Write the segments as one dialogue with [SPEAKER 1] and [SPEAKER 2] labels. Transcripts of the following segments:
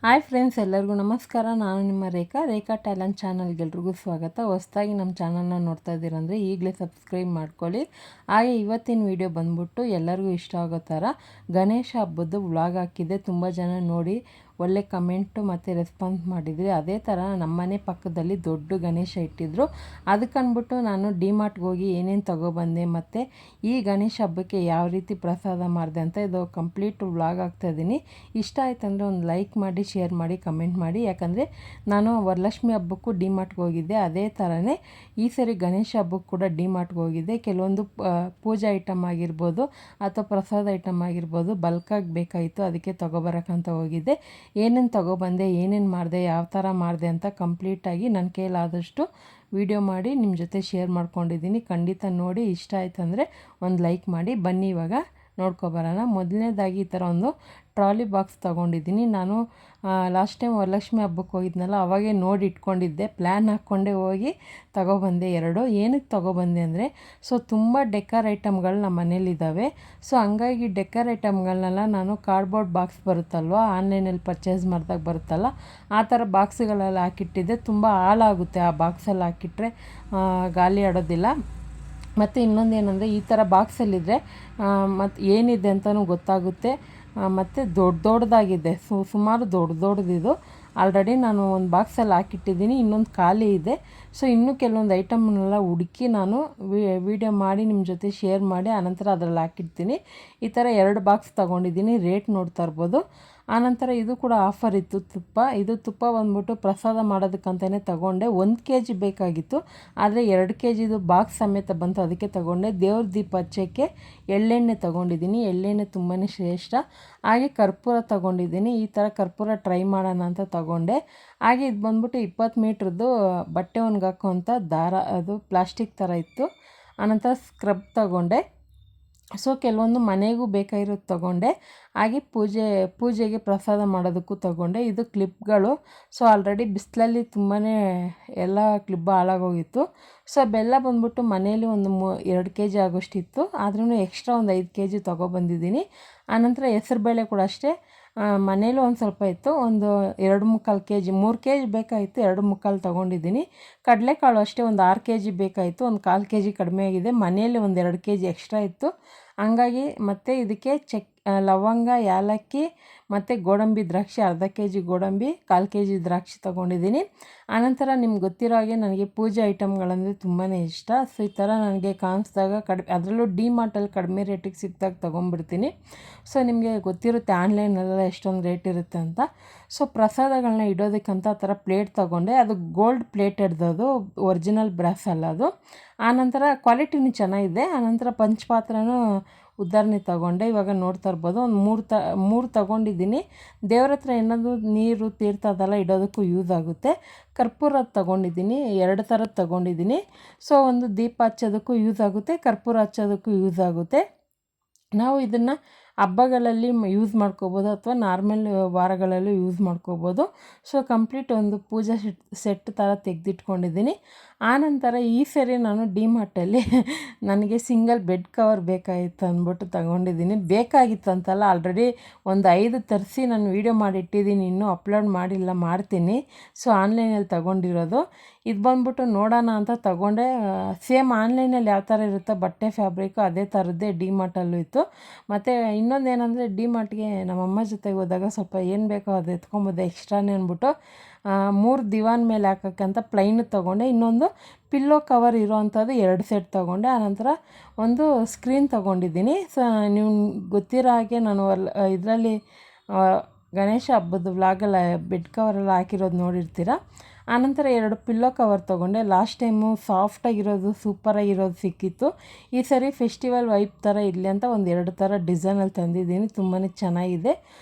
[SPEAKER 1] Hi friends, ಎಲ್ಲರಿಗೂ ನಮಸ್ಕಾರ. ನಾನು ನಿಮ್ಮ ರೇಖಾ ಟ್ಯಾಲೆಂಟ್ ಚಾನಲ್ಗೆ ಎಲ್ರಿಗೂ ಸ್ವಾಗತ. ಹೊಸದಾಗಿ ನಮ್ಮ ಚಾನಲ್ನ ನೋಡ್ತಾ ಇದ್ದೀರಂದರೆ ಈಗಲೇ ಸಬ್ಸ್ಕ್ರೈಬ್ ಮಾಡ್ಕೊಳ್ಳಿ. ಹಾಗೆ ಇವತ್ತಿನ ವಿಡಿಯೋ ಬಂದ್ಬಿಟ್ಟು ಎಲ್ಲರಿಗೂ ಇಷ್ಟ ಆಗೋ ಥರ ಗಣೇಶ ಹಬ್ಬದ್ದು ವ್ಲಾಗ್ ಹಾಕಿದ್ದೆ. ತುಂಬ ಜನ ನೋಡಿ ಒಳ್ಳೆ ಕಮೆಂಟು ಮತ್ತು ರೆಸ್ಪಾನ್ಸ್ ಮಾಡಿದ್ರಿ. ಅದೇ ಥರ ನಮ್ಮನೆ ಪಕ್ಕದಲ್ಲಿ ದೊಡ್ಡ ಗಣೇಶ ಇಟ್ಟಿದ್ರು. ಅದಕ್ಕನ್ಬಿಟ್ಟು ನಾನು ಡಿಮಾರ್ಟ್ಗೆ ಹೋಗಿ ಏನೇನು ತೊಗೊಬಂದೆ ಮತ್ತು ಈ ಗಣೇಶ ಹಬ್ಬಕ್ಕೆ ಯಾವ ರೀತಿ ಪ್ರಸಾದ ಮಾಡಿದೆ ಅಂತ ಇದು ಕಂಪ್ಲೀಟ್ ವ್ಲಾಗ್ ಆಗ್ತಾಯಿದ್ದೀನಿ. ಇಷ್ಟ ಆಯ್ತಂದರೆ ಒಂದು ಲೈಕ್ ಮಾಡಿ, ಶೇರ್ ಮಾಡಿ, ಕಮೆಂಟ್ ಮಾಡಿ. ಯಾಕಂದರೆ ನಾನು ವರಲಕ್ಷ್ಮಿ ಹಬ್ಬಕ್ಕೂ ಡಿಮಾರ್ಟ್ಗೆ ಹೋಗಿದ್ದೆ. ಅದೇ ಥರನೇ ಈ ಸರಿ ಗಣೇಶ ಹಬ್ಬಕ್ಕೆ ಕೂಡ ಡಿಮಾರ್ಟ್ಗೆ ಹೋಗಿದ್ದೆ. ಕೆಲವೊಂದು ಪೂಜಾ ಐಟಮ್ ಆಗಿರ್ಬೋದು ಅಥವಾ ಪ್ರಸಾದ ಐಟಮ್ ಆಗಿರ್ಬೋದು ಬಲ್ಕಾಗಿ ಬೇಕಾಯಿತು, ಅದಕ್ಕೆ ತೊಗೊಬರೋಕ್ಕಂತ ಹೋಗಿದ್ದೆ. ಏನೇನು ತೊಗೊಬಂದೆ, ಏನೇನು ಮಾಡಿದೆ, ಯಾವ ಥರ ಮಾಡಿದೆ ಅಂತ ಕಂಪ್ಲೀಟಾಗಿ ನನ್ನ ಕೈಲಾದಷ್ಟು ವಿಡಿಯೋ ಮಾಡಿ ನಿಮ್ಮ ಜೊತೆ ಶೇರ್ ಮಾಡ್ಕೊಂಡಿದ್ದೀನಿ. ಖಂಡಿತ ನೋಡಿ. ಇಷ್ಟ ಆಯ್ತಂದರೆ ಒಂದು ಲೈಕ್ ಮಾಡಿ. ಬನ್ನಿ ಇವಾಗ ನೋಡ್ಕೊಬರೋಣ. ಮೊದಲನೇದಾಗಿ ಈ ಥರ ಒಂದು ಟ್ರಾಲಿ ಬಾಕ್ಸ್ ತೊಗೊಂಡಿದ್ದೀನಿ. ನಾನು ಲಾಸ್ಟ್ ಟೈಮ್ ವರಲಕ್ಷ್ಮಿ ಹಬ್ಬಕ್ಕೆ ಹೋಗಿದ್ನಲ್ಲ, ಅವಾಗೇ ನೋಡಿ ಇಟ್ಕೊಂಡಿದ್ದೆ. ಪ್ಲ್ಯಾನ್ ಹಾಕ್ಕೊಂಡೇ ಹೋಗಿ ತೊಗೊಬಂದೆ ಎರಡು. ಏನಕ್ಕೆ ತೊಗೊಬಂದೆ ಅಂದರೆ ತುಂಬ ಡೆಕ್ಕರ್ ಐಟಮ್ಗಳು ನಮ್ಮ ಮನೇಲಿದ್ದಾವೆ. ಹಂಗಾಗಿ ಡೆಕ್ಕರ್ ಐಟಮ್ಗಳನ್ನೆಲ್ಲ ನಾನು ಕಾರ್ಡ್ಬೋರ್ಡ್ ಬಾಕ್ಸ್ ಬರುತ್ತಲ್ವ, ಆನ್ಲೈನಲ್ಲಿ ಪರ್ಚೇಸ್ ಮಾಡಿದಾಗ ಬರುತ್ತಲ್ಲ, ಆ ಥರ ಬಾಕ್ಸ್ಗಳೆಲ್ಲ ಹಾಕಿಟ್ಟಿದ್ದೆ. ತುಂಬ ಹಾಳಾಗುತ್ತೆ ಆ ಬಾಕ್ಸಲ್ಲಿ ಹಾಕಿಟ್ರೆ, ಗಾಳಿ ಆಡೋದಿಲ್ಲ. ಮತ್ತು ಇನ್ನೊಂದು ಏನಂದರೆ ಈ ಥರ ಬಾಕ್ಸಲ್ಲಿದ್ದರೆ ಮತ್ತು ಏನಿದೆ ಅಂತಲೂ ಗೊತ್ತಾಗುತ್ತೆ. ಮತ್ತು ದೊಡ್ಡದಾಗಿದೆ, ಸುಮಾರು ದೊಡ್ಡದಿದು. ಆಲ್ರೆಡಿ ನಾನು ಒಂದು ಬಾಕ್ಸಲ್ಲಿ ಹಾಕಿಟ್ಟಿದ್ದೀನಿ, ಇನ್ನೊಂದು ಖಾಲಿ ಇದೆ. ಇನ್ನೂ ಕೆಲವೊಂದು ಐಟಮ್ನೆಲ್ಲ ಹುಡುಕಿ ನಾನು ವಿಡಿಯೋ ಮಾಡಿ ನಿಮ್ಮ ಜೊತೆ ಶೇರ್ ಮಾಡಿ ಆನಂತರ ಅದರಲ್ಲಿ ಹಾಕಿಡ್ತೀನಿ. ಈ ಥರ 2 ಬಾಕ್ಸ್ ತೊಗೊಂಡಿದ್ದೀನಿ. ರೇಟ್ ನೋಡ್ತಾ ಇರ್ಬೋದು. ಆನಂತರ ಇದು ಕೂಡ ಆಫರ್ ಇತ್ತು, ತುಪ್ಪ ಬಂದ್ಬಿಟ್ಟು ಪ್ರಸಾದ ಮಾಡೋದಕ್ಕಂತಲೇ ತೊಗೊಂಡೆ. 1 kg ಬೇಕಾಗಿತ್ತು, ಆದರೆ 2 kgದು ಬಾಕ್ಸ್ ಸಮೇತ ಬಂತು, ಅದಕ್ಕೆ ತೊಗೊಂಡೆ. ದೇವ್ರ ದೀಪ ಹಚ್ಚೋಕ್ಕೆ ಎಳ್ಳೆಣ್ಣೆ ತೊಗೊಂಡಿದ್ದೀನಿ. ಎಳ್ಳೆಣ್ಣೆ ತುಂಬಾ ಶ್ರೇಷ್ಠ. ಹಾಗೆ ಕರ್ಪೂರ ತೊಗೊಂಡಿದ್ದೀನಿ. ಈ ಥರ ಕರ್ಪೂರ ಟ್ರೈ ಮಾಡೋಣ ಅಂತ ತೊಗೊಂಡೆ. ಹಾಗೆ ಇದು ಬಂದ್ಬಿಟ್ಟು 20 ಮೀಟ್ರದ್ದು ಬಟ್ಟೆ ಒಣಗಾಕೋಂಥ ದಾರ, ಅದು ಪ್ಲಾಸ್ಟಿಕ್ ಥರ ಇತ್ತು. ಆನಂತರ ಸ್ಕ್ರಬ್ ತೊಗೊಂಡೆ. ಕೆಲವೊಂದು ಮನೆಗೂ ಬೇಕಾಗಿರೋದು ತೊಗೊಂಡೆ. ಹಾಗೆ ಪೂಜೆಗೆ ಪ್ರಸಾದ ಮಾಡೋದಕ್ಕೂ ತೊಗೊಂಡೆ. ಇದು ಕ್ಲಿಪ್ಗಳು. ಆಲ್ರೆಡಿ ಬಿಸಿಲಲ್ಲಿ ತುಂಬಾ ಎಲ್ಲ ಕ್ಲಿಪ್ ಹಾಳಾಗೋಗಿತ್ತು. ಬೆಲ್ಲ ಬಂದ್ಬಿಟ್ಟು ಮನೇಲಿ ಒಂದು 2 kg ಆಗೋಷ್ಟಿತ್ತು, ಆದ್ರೂ ಎಕ್ಸ್ಟ್ರಾ ಒಂದು 5 kg ತೊಗೊಬಂದಿದ್ದೀನಿ. ಆನಂತರ ಹೆಸರುಬೇಳೆ ಕೂಡ ಅಷ್ಟೇ, ಮನೇಲಿ ಒಂದು ಸ್ವಲ್ಪ ಇತ್ತು, ಒಂದು 2.25 kg, 3 kg ಬೇಕಾಯಿತು, 2.25 ತೊಗೊಂಡಿದ್ದೀನಿ. ಕಡಲೆಕಾಳು ಅಷ್ಟೇ ಒಂದು 6 kg ಬೇಕಾಯಿತು, ಒಂದು 1/4 kg ಕಡಿಮೆ ಆಗಿದೆ. ಮನೆಯಲ್ಲಿ ಒಂದು 2 kg ಎಕ್ಸ್ಟ್ರಾ ಇತ್ತು. ಹಂಗಾಗಿ ಮತ್ತು ಇದಕ್ಕೆ ಲವಂಗ, ಏಲಕ್ಕಿ ಮತ್ತು ಗೋಡಂಬಿ ದ್ರಾಕ್ಷಿ, ಅರ್ಧ kg ಗೋಡಂಬಿ, 1/4 kg ದ್ರಾಕ್ಷಿ ತೊಗೊಂಡಿದ್ದೀನಿ. ಆನಂತರ ನಿಮ್ಗೆ ಗೊತ್ತಿರೋ ಹಾಗೆ ನನಗೆ ಪೂಜೆ ಐಟಮ್ಗಳಂದರೆ ತುಂಬಾ ಇಷ್ಟ. ಈ ಥರ ನನಗೆ ಕಾಣಿಸ್ದಾಗ ಅದರಲ್ಲೂ ಡಿಮಾರ್ಟಲ್ಲಿ ಕಡಿಮೆ ರೇಟಿಗೆ ಸಿಕ್ಕಿದಾಗ ತೊಗೊಂಡ್ಬಿಡ್ತೀನಿ. ನಿಮಗೆ ಗೊತ್ತಿರುತ್ತೆ ಆನ್ಲೈನಲ್ಲೆಲ್ಲ ಎಷ್ಟೊಂದು ರೇಟ್ ಇರುತ್ತೆ ಅಂತ. ಪ್ರಸಾದಗಳನ್ನ ಇಡೋದಕ್ಕಂತ ಆ ಥರ ಪ್ಲೇಟ್ ತೊಗೊಂಡೆ. ಅದು ಗೋಲ್ಡ್ ಪ್ಲೇಟೆಡ್ದು, ಒರಿಜಿನಲ್ ಬ್ರಾಸ್ ಅಲ್ಲ ಅದು. ಆನಂತರ ಕ್ವಾಲಿಟಿನೂ ಚೆನ್ನಾಗಿದೆ. ಆನಂತರ ಪಂಚಪಾತ್ರನೂ ಉದ್ದಾರಣೆ ತೊಗೊಂಡೆ. ಇವಾಗ ನೋಡ್ತಾ ಇರ್ಬೋದು, ಒಂದು 3 ತೊಗೊಂಡಿದ್ದೀನಿ. ದೇವ್ರ ಹತ್ರ ಏನಾದರೂ ನೀರು ತೀರ್ಥ ಅದೆಲ್ಲ ಇಡೋದಕ್ಕೂ ಯೂಸ್ ಆಗುತ್ತೆ. ಕರ್ಪೂರ ತೊಗೊಂಡಿದ್ದೀನಿ, 2 ಥರದ್ದು ತೊಗೊಂಡಿದ್ದೀನಿ. ಒಂದು ದೀಪ ಹಚ್ಚೋದಕ್ಕೂ ಯೂಸ್ ಆಗುತ್ತೆ, ಕರ್ಪೂರ ಹಚ್ಚೋದಕ್ಕೂ ಯೂಸ್ ಆಗುತ್ತೆ. ನಾವು ಇದನ್ನು ಹಬ್ಬಗಳಲ್ಲಿ ಯೂಸ್ ಮಾಡ್ಕೋಬೋದು ಅಥವಾ ನಾರ್ಮಲ್ ವಾರಗಳಲ್ಲೂ ಯೂಸ್ ಮಾಡ್ಕೋಬೋದು. ಕಂಪ್ಲೀಟ್ ಒಂದು ಪೂಜಾ ಸೆಟ್ ಥರ ತೆಗೆದಿಟ್ಕೊಂಡಿದ್ದೀನಿ. ಆನಂತರ ಈ ಸರಿ ನಾನು ಡಿಮಾರ್ಟಲ್ಲಿ ನನಗೆ ಸಿಂಗಲ್ ಬೆಡ್ ಕವರ್ ಬೇಕಾಗಿತ್ತು ಅಂದ್ಬಿಟ್ಟು ತೊಗೊಂಡಿದ್ದೀನಿ. ಬೇಕಾಗಿತ್ತು ಅಂತಲ್ಲ, ಆಲ್ರೆಡಿ ಒಂದು 5 ತರಿಸಿ ನಾನು ವೀಡಿಯೋ ಮಾಡಿಟ್ಟಿದ್ದೀನಿ, ಇನ್ನೂ ಅಪ್ಲೋಡ್ ಮಾಡಿಲ್ಲ, ಮಾಡ್ತೀನಿ. ಆನ್ಲೈನಲ್ಲಿ ತೊಗೊಂಡಿರೋದು. ಇದು ಬಂದ್ಬಿಟ್ಟು ನೋಡೋಣ ಅಂತ ತೊಗೊಂಡೆ. ಸೇಮ್ ಆನ್ಲೈನಲ್ಲಿ ಯಾವ ಥರ ಇರುತ್ತೋ ಬಟ್ಟೆ ಫ್ಯಾಬ್ರಿಕ್ಕು ಅದೇ ಥರದ್ದೇ ಡಿಮಾರ್ಟಲ್ಲೂ ಇತ್ತು. ಮತ್ತು ಇನ್ನೊಂದೇನೆಂದರೆ ಡಿಮಾರ್ಟ್ಗೆ ನಮ್ಮಮ್ಮ ಜೊತೆಗೆ ಹೋದಾಗ ಸ್ವಲ್ಪ ಏನು ಬೇಕೋ ಅದು ಎತ್ಕೊಂಬೋದೆ ಎಕ್ಸ್ಟ್ರಾನೇ ಅಂದ್ಬಿಟ್ಟು 3 ದಿವಾನ್ ಮೇಲೆ ಹಾಕೋಕ್ಕಂತ ಪ್ಲೈನ್ ತೊಗೊಂಡೆ. ಇನ್ನೊಂದು ಪಿಲ್ಲೋ ಕವರ್ ಇರೋವಂಥದ್ದು 2 ಸೆಟ್ ತೊಗೊಂಡೆ. ಆನಂತರ ಒಂದು ಸ್ಕ್ರೀನ್ ತೊಗೊಂಡಿದ್ದೀನಿ. ನೀವು ಗೊತ್ತಿರೋ ಹಾಗೆ ನಾನು ಇದರಲ್ಲಿ ಗಣೇಶ ಹಬ್ಬದ ವ್ಲಾಗಲ್ಲ ಬೆಡ್ ಕವರೆಲ್ಲ ಹಾಕಿರೋದು ನೋಡಿರ್ತೀರ. ಆನಂತರ 2 ಪಿಲ್ಲೋ ಕವರ್ ತೊಗೊಂಡೆ. ಲಾಸ್ಟ್ ಟೈಮು ಸಾಫ್ಟಾಗಿರೋದು, ಸೂಪರಾಗಿರೋದು ಸಿಕ್ಕಿತ್ತು. ಈ ಸರಿ ಫೆಸ್ಟಿವಲ್ ವೈಪ್ ಥರ ಇರಲಿ ಅಂತ ಒಂದು 2 ಥರ ಡಿಸೈನಲ್ಲಿ ತಂದಿದ್ದೀನಿ. ತುಂಬಾ ಚೆನ್ನಾಗಿದೆ,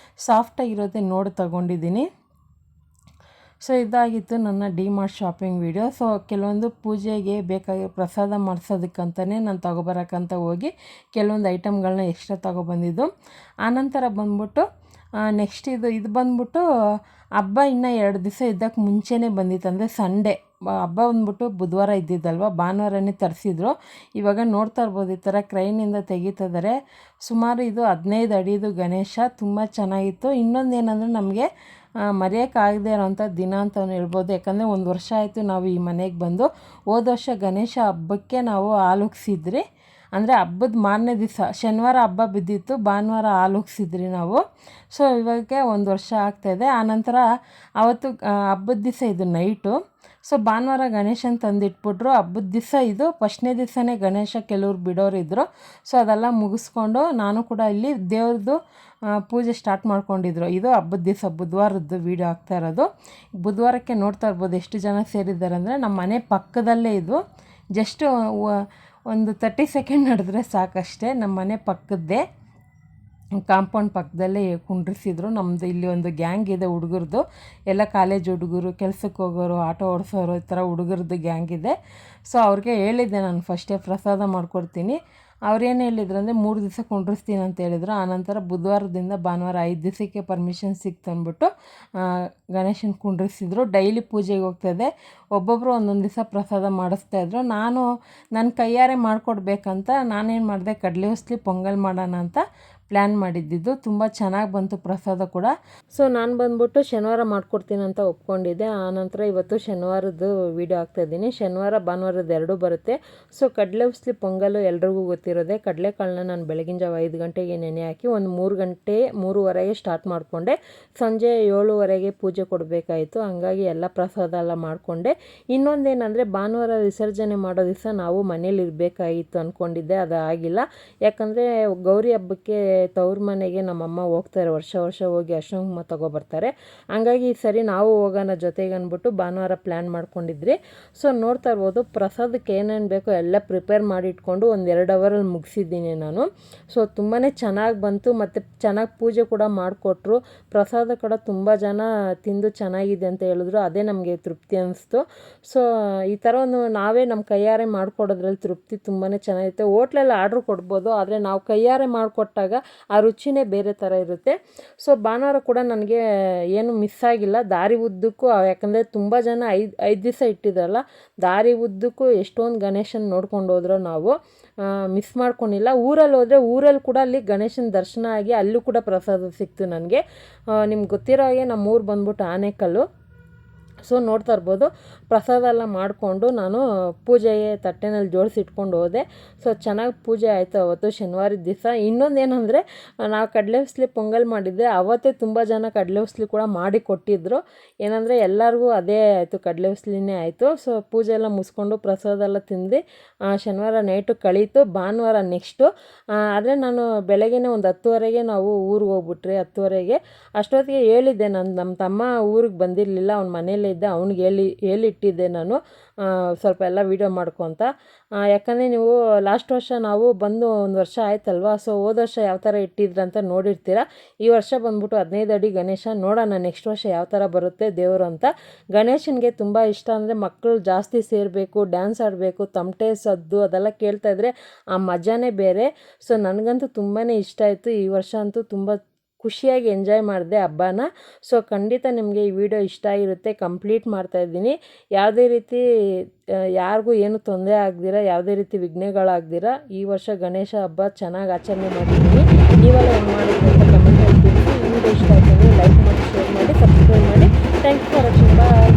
[SPEAKER 1] ಸಾಫ್ಟಾಗಿರೋದೇ ನೋಡಿ ತೊಗೊಂಡಿದ್ದೀನಿ. ಇದಾಗಿತ್ತು ನನ್ನ ಡಿಮಾರ್ಟ್ ಶಾಪಿಂಗ್ ವಿಡಿಯೋ. ಕೆಲವೊಂದು ಪೂಜೆಗೆ ಬೇಕಾಗಿ ಪ್ರಸಾದ ಮಾಡಿಸೋದಕ್ಕಂತಲೇ ನಾನು ತೊಗೊಬರೋಕ್ಕಂತ ಹೋಗಿ ಕೆಲವೊಂದು ಐಟಮ್ಗಳನ್ನ ಎಕ್ಸ್ಟ್ರಾ ತೊಗೊಬಂದಿದ್ದು. ಆನಂತರ ಬಂದ್ಬಿಟ್ಟು ನೆಕ್ಸ್ಟ್ ಇದು ಬಂದ್ಬಿಟ್ಟು ಹಬ್ಬ ಇನ್ನೂ 2 ದಿವಸ ಇದ್ದಕ್ಕೆ ಮುಂಚೆನೇ ಬಂದಿತ್ತು. ಅಂದರೆ ಸಂಡೇ ಹಬ್ಬ ಬಂದ್ಬಿಟ್ಟು ಬುಧವಾರ ಇದ್ದಿದ್ದಲ್ವ, ಭಾನುವಾರನೇ ತರಿಸಿದ್ರು. ಇವಾಗ ನೋಡ್ತಾ ಇರ್ಬೋದು, ಈ ಥರ ಕ್ರೈನಿಂದ ತೆಗಿತಿದ್ದಾರೆ. ಸುಮಾರು ಇದು 15 ಅಡಿದು ಗಣೇಶ, ತುಂಬ ಚೆನ್ನಾಗಿತ್ತು. ಇನ್ನೊಂದು ಏನಂದರೆ ನಮಗೆ ಮರೆಯೋಕ್ಕಾಗದೇ ಇರೋಂಥ ದಿನ ಅಂತಲೂ ಹೇಳ್ಬೋದು. ಯಾಕಂದರೆ 1 ವರ್ಷ ಆಯಿತು ನಾವು ಈ ಮನೆಗೆ ಬಂದು. ಹೋದ ವರ್ಷ ಗಣೇಶ ಹಬ್ಬಕ್ಕೆ ನಾವು ಹಾಲು ಉಗ್ಸಿದ್ರಿ, ಅಂದರೆ ಹಬ್ಬದ ಮಾರನೇ ದಿವಸ ಶನಿವಾರ ಹಬ್ಬ ಬಿದ್ದಿತ್ತು, ಭಾನುವಾರ ಹಾಲು ಉಗ್ಸಿದ್ರಿ ನಾವು. ಸೊ ಇವಾಗ 1 ವರ್ಷ ಆಗ್ತಾಯಿದೆ. ಆನಂತರ ಆವತ್ತು ಹಬ್ಬದ ದಿವಸ ಇದು ನೈಟು. ಸೊ ಭಾನುವಾರ ಗಣೇಶನ ತಂದಿಟ್ಬಿಟ್ರು. ಹಬ್ಬದ ದಿವಸ ಇದು ಫಸ್ಟ್ನೇ ದಿವಸನೇ ಗಣೇಶ ಕೆಲವ್ರು ಬಿಡೋರಿದ್ದರು. ಸೊ ಅದೆಲ್ಲ ಮುಗಿಸ್ಕೊಂಡು ನಾನು ಕೂಡ ಇಲ್ಲಿ ದೇವ್ರದ್ದು ಪೂಜೆ ಸ್ಟಾರ್ಟ್ ಮಾಡ್ಕೊಂಡಿದ್ರು. ಇದು ಹಬ್ಬದ ದಿವಸ ಬುಧವಾರದ್ದು ವೀಡಿಯೋ ಆಗ್ತಾ ಇರೋದು. ಬುಧವಾರಕ್ಕೆ ನೋಡ್ತಾ ಇರ್ಬೋದು ಎಷ್ಟು ಜನ ಸೇರಿದ್ದಾರೆ ಅಂದರೆ, ನಮ್ಮ ಮನೆ ಪಕ್ಕದಲ್ಲೇ ಇದು. ಜಸ್ಟ್ ಒಂದು 30 ಸೆಕೆಂಡ್ ನಡೆದ್ರೆ ಸಾಕಷ್ಟೇ. ನಮ್ಮ ಮನೆ ಪಕ್ಕದ್ದೇ, ಕಾಂಪೌಂಡ್ ಪಕ್ಕದಲ್ಲೇ ಕುಂಡ್ರಿಸಿದ್ರು. ನಮ್ಮದು ಇಲ್ಲಿ ಒಂದು ಗ್ಯಾಂಗ್ ಇದೆ ಹುಡುಗರದು, ಎಲ್ಲ ಕಾಲೇಜ್ ಹುಡುಗರು, ಕೆಲಸಕ್ಕೆ ಹೋಗೋರು, ಆಟೋ ಓಡಿಸೋರು, ಈ ಥರ ಹುಡುಗರದ್ದು ಗ್ಯಾಂಗ್ ಇದೆ. ಸೊ ಅವ್ರಿಗೆ ಹೇಳಿದ್ದೆ ನಾನು ಫಸ್ಟೇ ಪ್ರಸಾದ ಮಾಡಿಕೊಡ್ತೀನಿ. ಅವ್ರೇನು ಹೇಳಿದ್ರು ಅಂದರೆ 3 ದಿವಸ ಕುಂಡ್ರಿಸ್ತೀನಿ ಅಂತ ಹೇಳಿದ್ರು. ಆನಂತರ ಬುಧವಾರದಿಂದ ಭಾನುವಾರ 5 ದಿವಸಕ್ಕೆ ಪರ್ಮಿಷನ್ ಸಿಕ್ತು ಅಂದ್ಬಿಟ್ಟು ಗಣೇಶನ ಕುಂಡ್ರಿಸಿದ್ರು. ಡೈಲಿ ಪೂಜೆಗೆ ಹೋಗ್ತಾಯಿದ್ದೆ, ಒಬ್ಬೊಬ್ಬರು ಒಂದೊಂದು ದಿವಸ ಪ್ರಸಾದ ಮಾಡಿಸ್ತಾಯಿದ್ರು. ನಾನು ನನ್ನ ಕೈಯಾರೆ ಮಾಡಿಕೊಡ್ಬೇಕಂತ ನಾನೇನು ಮಾಡಿದೆ, ಕಡಲೆ ಉಸ್ಲಿ ಪೊಂಗಲ್ ಮಾಡೋಣ ಅಂತ ಪ್ಲ್ಯಾನ್ ಮಾಡಿದ್ದಿದ್ದು. ತುಂಬ ಚೆನ್ನಾಗಿ ಬಂತು ಪ್ರಸಾದ ಕೂಡ. ಸೊ ನಾನು ಬಂದ್ಬಿಟ್ಟು ಶನಿವಾರ ಮಾಡಿಕೊಡ್ತೀನಿ ಅಂತ ಒಪ್ಕೊಂಡಿದ್ದೆ. ಆನಂತರ ಇವತ್ತು ಶನಿವಾರದ್ದು ವೀಡಿಯೋ ಹಾಕ್ತಾಯಿದ್ದೀನಿ. ಶನಿವಾರ ಭಾನುವಾರದ ಎರಡೂ ಬರುತ್ತೆ. ಸೊ ಕಡಲೆ ಉಸ್ಲಿ ಪೊಂಗಲು ಎಲ್ರಿಗೂ ಗೊತ್ತಿರೋದೆ. ಕಡಲೆಕಾಳನ್ನ ನಾನು ಬೆಳಗಿನ ಜಾವ 5 ಗಂಟೆಗೆ ನೆನೆ ಹಾಕಿ ಒಂದು 3:30 ಸ್ಟಾರ್ಟ್ ಮಾಡಿಕೊಂಡೆ. ಸಂಜೆ 7:30 ಪೂಜೆ ಕೊಡಬೇಕಾಯಿತು. ಹಂಗಾಗಿ ಎಲ್ಲ ಪ್ರಸಾದ ಎಲ್ಲ ಮಾಡಿಕೊಂಡೆ. ಇನ್ನೊಂದೇನೆಂದರೆ, ಭಾನುವಾರ ವಿಸರ್ಜನೆ ಮಾಡೋ ದಿವಸ ನಾವು ಮನೇಲಿ ಇರಬೇಕಾಗಿತ್ತು ಅಂದ್ಕೊಂಡಿದ್ದೆ, ಅದು ಆಗಿಲ್ಲ. ಯಾಕಂದರೆ ಗೌರಿ ಹಬ್ಬಕ್ಕೆ ತವ್ರ ಮನೆಗೆ ನಮ್ಮಮ್ಮ ಹೋಗ್ತಾರೆ, ವರ್ಷ ಹೋಗಿ ಅರ್ಶಿನ ಕುಂಕುಮ ತೊಗೊಬರ್ತಾರೆ. ಹಂಗಾಗಿ ಈ ಸರಿ ನಾವು ಹೋಗೋಣ ಜೊತೆಗೆ ಅಂದ್ಬಿಟ್ಟು ಭಾನುವಾರ ಪ್ಲ್ಯಾನ್ ಮಾಡ್ಕೊಂಡಿದ್ರಿ. ಸೊ ನೋಡ್ತಾ ಇರ್ಬೋದು, ಪ್ರಸಾದಕ್ಕೆ ಏನೇನು ಬೇಕೋ ಎಲ್ಲ ಪ್ರಿಪೇರ್ ಮಾಡಿ ಇಟ್ಕೊಂಡು ಒಂದು 2 ಅವರಲ್ಲಿ ಮುಗಿಸಿದ್ದೀನಿ ನಾನು. ಸೊ ತುಂಬಾ ಚೆನ್ನಾಗಿ ಬಂತು, ಮತ್ತು ಚೆನ್ನಾಗಿ ಪೂಜೆ ಕೂಡ ಮಾಡಿಕೊಟ್ರು. ಪ್ರಸಾದ ಕೂಡ ತುಂಬ ಜನ ತಿಂದು ಚೆನ್ನಾಗಿದೆ ಅಂತ ಹೇಳಿದ್ರು. ಅದೇ ನಮಗೆ ತೃಪ್ತಿ ಅನ್ನಿಸ್ತು. ಸೊ ಈ ಥರ ಒಂದು ನಾವೇ ನಮ್ಮ ಕೈಯಾರೆ ಮಾಡಿಕೊಡೋದ್ರಲ್ಲಿ ತೃಪ್ತಿ ತುಂಬಾ ಚೆನ್ನಾಗಿರುತ್ತೆ. ಹೋಟ್ಲಲ್ಲಿ ಆರ್ಡ್ರ್ ಕೊಡ್ಬೋದು, ಆದರೆ ನಾವು ಕೈಯಾರೆ ಮಾಡಿಕೊಟ್ಟಾಗ ಆ ರುಚಿನೇ ಬೇರೆ ಥರ ಇರುತ್ತೆ. ಸೊ ಭಾನುವಾರ ಕೂಡ ನನಗೆ ಏನು ಮಿಸ್ ಆಗಿಲ್ಲ. ದಾರಿ ಉದ್ದಕ್ಕೂ, ಯಾಕಂದರೆ ತುಂಬ ಜನ 5 ದಿವಸ ಇಟ್ಟಿದ್ರಲ್ಲ, ದಾರಿ ಉದ್ದಕ್ಕೂ ಎಷ್ಟೊಂದು ಗಣೇಶನ ನೋಡ್ಕೊಂಡು ಹೋದ್ರೋ ನಾವು, ಮಿಸ್ ಮಾಡ್ಕೊಂಡಿಲ್ಲ. ಊರಲ್ಲಿ ಹೋದರೆ ಊರಲ್ಲಿ ಕೂಡ ಅಲ್ಲಿ ಗಣೇಶನ ದರ್ಶನ ಆಗಿ ಅಲ್ಲೂ ಕೂಡ ಪ್ರಸಾದ ಸಿಕ್ತು ನನಗೆ. ನಿಮ್ಗೆ ಗೊತ್ತಿರೋ ಹಾಗೆ ನಮ್ಮೂರು ಬಂದ್ಬಿಟ್ಟು ಆನೇಕಲ್ಲು. ಸೊ ನೋಡ್ತಾ ಇರ್ಬೋದು, ಪ್ರಸಾದ ಎಲ್ಲ ಮಾಡಿಕೊಂಡು ನಾನು ಪೂಜೆಗೆ ತಟ್ಟೆನಲ್ಲಿ ಜೋಡಿಸಿ ಇಟ್ಕೊಂಡು ಹೋದೆ. ಸೊ ಚೆನ್ನಾಗಿ ಪೂಜೆ ಆಯಿತು ಅವತ್ತು ಶನಿವಾರದ ದಿವಸ. ಇನ್ನೊಂದೇನೆಂದರೆ, ನಾವು ಕಡಲೆ ಉಸ್ಲಿ ಪೊಂಗಲ್ ಮಾಡಿದ್ದೆ, ಅವತ್ತೇ ತುಂಬ ಜನ ಕಡಲೆ ಉಸ್ಲಿ ಕೂಡ ಮಾಡಿ ಕೊಟ್ಟಿದ್ದರು. ಏನಂದರೆ ಎಲ್ಲರಿಗೂ ಅದೇ ಆಯಿತು, ಕಡಲೆ ಉಸ್ಲಿನೇ ಆಯಿತು. ಸೊ ಪೂಜೆ ಎಲ್ಲ ಮುಗಿಸ್ಕೊಂಡು ಪ್ರಸಾದ ಎಲ್ಲ ತಿಂದು ಶನಿವಾರ ನೈಟು ಕಳೀತು. ಭಾನುವಾರ ನೆಕ್ಸ್ಟು ಆದರೆ ನಾನು ಬೆಳಗ್ಗೆನೇ ಒಂದು 10:30 ನಾವು ಊರಿಗೆ ಹೋಗ್ಬಿಟ್ರಿ. 10:30 ಅಷ್ಟೊತ್ತಿಗೆ ಹೇಳಿದ್ದೆ, ನಮ್ಮ ತಮ್ಮ ಊರಿಗೆ ಬಂದಿರಲಿಲ್ಲ, ಅವ್ನ ಮನೇಲೇ ಇದ್ದೆ, ಅವ್ನಿಗೆ ಹೇಳಿಟ್ಟಿದ್ದೆ ನಾನು ಸ್ವಲ್ಪ ಎಲ್ಲ ವೀಡಿಯೋ ಮಾಡ್ಕೊ ಅಂತ. ಯಾಕಂದರೆ ನೀವು ಲಾಸ್ಟ್ ವರ್ಷ ನಾವು ಬಂದು 1 ವರ್ಷ ಆಯ್ತಲ್ವ. ಸೊ ಹೋದ ವರ್ಷ ಯಾವ ಥರ ಇಟ್ಟಿದ್ರಂತ ನೋಡಿರ್ತೀರ. ಈ ವರ್ಷ ಬಂದ್ಬಿಟ್ಟು 15 ಅಡಿ ಗಣೇಶ. ನೋಡೋಣ ನೆಕ್ಸ್ಟ್ ವರ್ಷ ಯಾವ ಥರ ಬರುತ್ತೆ ದೇವರು ಅಂತ. ಗಣೇಶನಿಗೆ ತುಂಬ ಇಷ್ಟ ಅಂದರೆ ಮಕ್ಕಳು ಜಾಸ್ತಿ ಸೇರಬೇಕು, ಡ್ಯಾನ್ಸ್ ಆಡಬೇಕು, ತಮಟೆ ಸದ್ದು ಅದೆಲ್ಲ ಕೇಳ್ತಾಯಿದ್ರೆ ಆ ಮಜಾನೇ ಬೇರೆ. ಸೊ ನನಗಂತೂ ತುಂಬಾ ಇಷ್ಟ ಆಯಿತು. ಈ ವರ್ಷ ಅಂತೂ ತುಂಬ ಖುಷಿಯಾಗಿ ಎಂಜಾಯ್ ಮಾಡಿದೆ ಹಬ್ಬನ. ಸೊ ಖಂಡಿತ ನಿಮಗೆ ಈ ವಿಡಿಯೋ ಇಷ್ಟ ಆಗಿರುತ್ತೆ. ಕಂಪ್ಲೀಟ್ ಮಾಡ್ತಾಯಿದ್ದೀನಿ. ಯಾವುದೇ ರೀತಿ ಯಾರಿಗೂ ಏನು ತೊಂದರೆ ಆಗದಿರ, ಯಾವುದೇ ರೀತಿ ವಿಘ್ನಗಳಾಗದಿರ ಈ ವರ್ಷ ಗಣೇಶ ಹಬ್ಬ ಚೆನ್ನಾಗಿ ಆಚರಣೆ ಮಾಡಿದ್ದೀನಿ. ನೀವೆಲ್ಲ ಹೆಂಗೆ ಮಾಡಿದ್ರಿ ಅಂತ ಕಮೆಂಟ್ ಮಾಡ್ತೀನಿ. ಈ ವಿಡಿಯೋ ಇಷ್ಟ ಆಯ್ತು ಅಂದರೆ ಲೈಕ್ ಮಾಡಿ, ಶೇರ್ ಮಾಡಿ, ಸಬ್ಸ್ಕ್ರೈಬ್ ಮಾಡಿ. Thanks for watching. ಬಾಯ್.